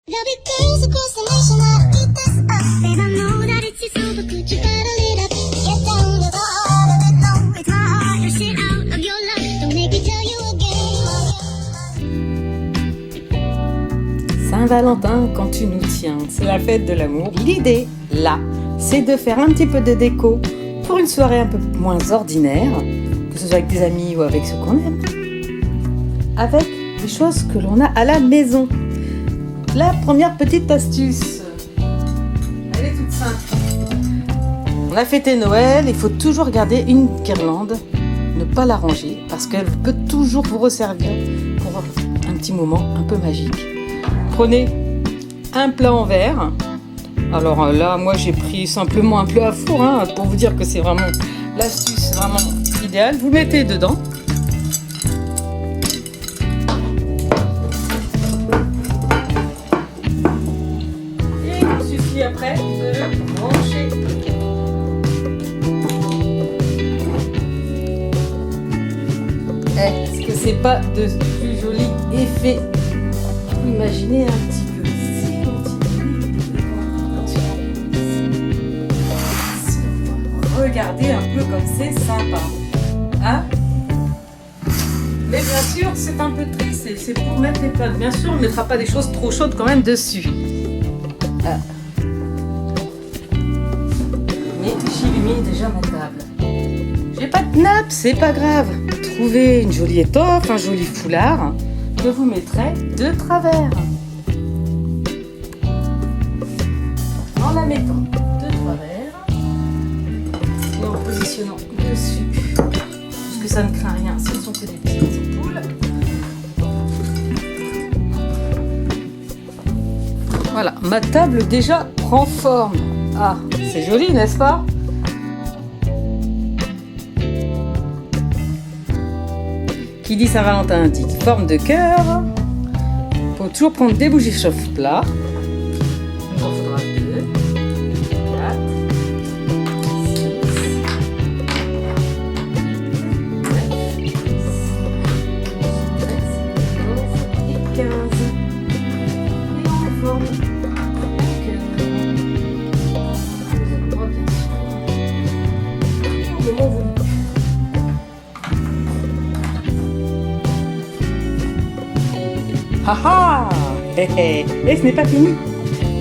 There'll be girls across the nation that'll eat this up. Babe, I know that it's your fault, but could you battle it up? Get down to the heart of it, no, it's my heart. Your shit out of your life, don't make me tell you again. Saint-Valentin, quand tu nous tiens, c'est la fête de l'amour. L'idée, là, c'est de faire un petit peu de déco pour une soirée un peu moins ordinaire, que ce soit avec tes amis ou avec ceux qu'on aime, avec des choses que l'on a à la maison. La première petite astuce, elle est toute simple. On a fêté Noël, il faut toujours garder une guirlande, ne pas la ranger, parce qu'elle peut toujours vous resservir pour un petit moment un peu magique. Prenez un plat en verre. Alors là, moi j'ai pris simplement un plat à four, pour vous dire que c'est vraiment l'astuce vraiment idéale. Vous mettez dedans. Et il suffit après de le brancher. Est-ce que c'est pas de plus joli effet? Imaginez un petit peu. Regardez un peu comme c'est sympa. Hein? Mais bien sûr, c'est un peu triste, c'est pour mettre les plats. Bien sûr, on ne mettra pas des choses trop chaudes quand même dessus. Mais j'illumine déjà ma table. J'ai pas de nappe, c'est pas grave. Trouvez une jolie étoffe, un joli foulard que vous mettrez de travers. En la mettant de travers et en positionnant dessus, puisque ça ne craint rien, ce ne sont que des petites poules. Voilà, ma table déjà prend forme. Ah, c'est joli, n'est-ce pas? Qui dit Saint-Valentin dit forme de cœur. Il faut toujours prendre des bougies chauffe-plat. Il en faudra 2, 4, 6, 9, 10, 11 et 15. Et en forme de cœur. Vous êtes droit, bien sûr. Au moment voulu. Ah ah, et ce n'est pas fini.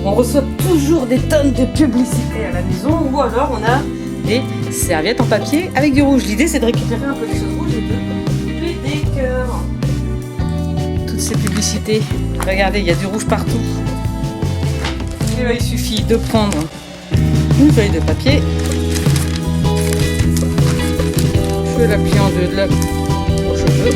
On reçoit toujours des tonnes de publicité à la maison, ou alors on a des serviettes en papier avec du rouge. L'idée, c'est de récupérer un peu les choses rouges et de tuer des cœurs. Toutes ces publicités, regardez, il y a du rouge partout. Et là, il suffit de prendre une feuille de papier. Je la plie en deux de là aux cheveux.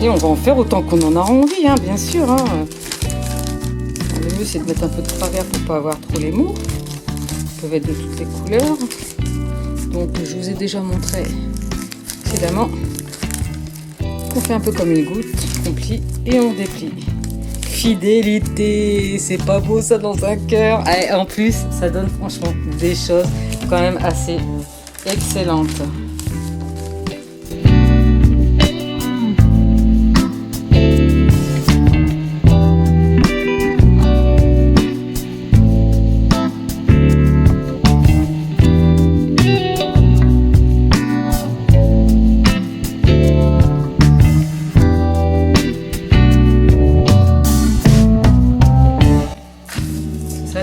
Et on va en faire autant qu'on en a envie, bien sûr. Le mieux, c'est de mettre un peu de travers pour ne pas avoir trop les mots. Ils peuvent être de toutes les couleurs. Donc, je vous ai déjà montré précédemment qu'on fait un peu comme une goutte, on plie et on déplie. Fidélité, c'est pas beau ça dans un cœur. Et en plus, ça donne franchement des choses quand même assez excellentes.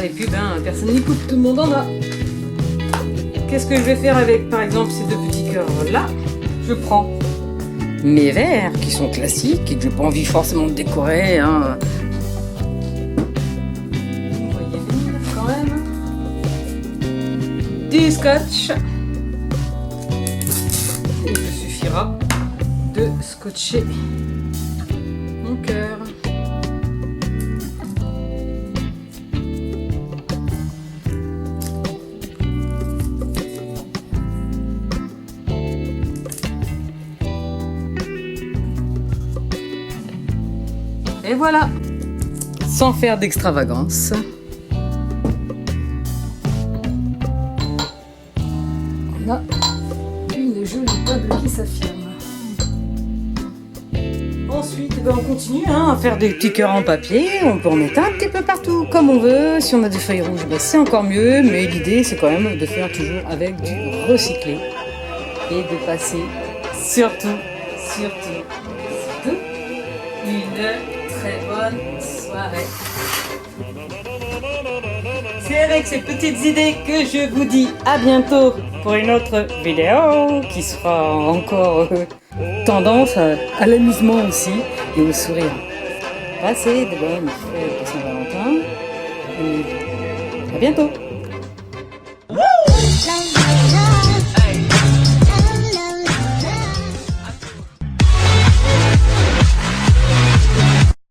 Les pubs, personne n'écoute, tout le monde en a. Qu'est-ce que je vais faire avec, par exemple, ces deux petits cœurs là? Je prends mes verres qui sont classiques et que je n'ai pas envie forcément de décorer. Vous voyez venir quand même. Du scotch. Et il me suffira de scotcher mon cœur. Et voilà, sans faire d'extravagance. On a une jolie table qui s'affirme. Ensuite, on continue à faire des petits cœurs en papier. On peut en mettre un petit peu partout, comme on veut. Si on a des feuilles rouges, c'est encore mieux. Mais l'idée, c'est quand même de faire toujours avec du recyclé. Et de passer surtout, une très bonne soirée. C'est avec ces petites idées que je vous dis à bientôt pour une autre vidéo qui sera encore tendance à l'amusement aussi et au sourire. Passez de bonnes fêtes de Saint-Valentin et à bientôt.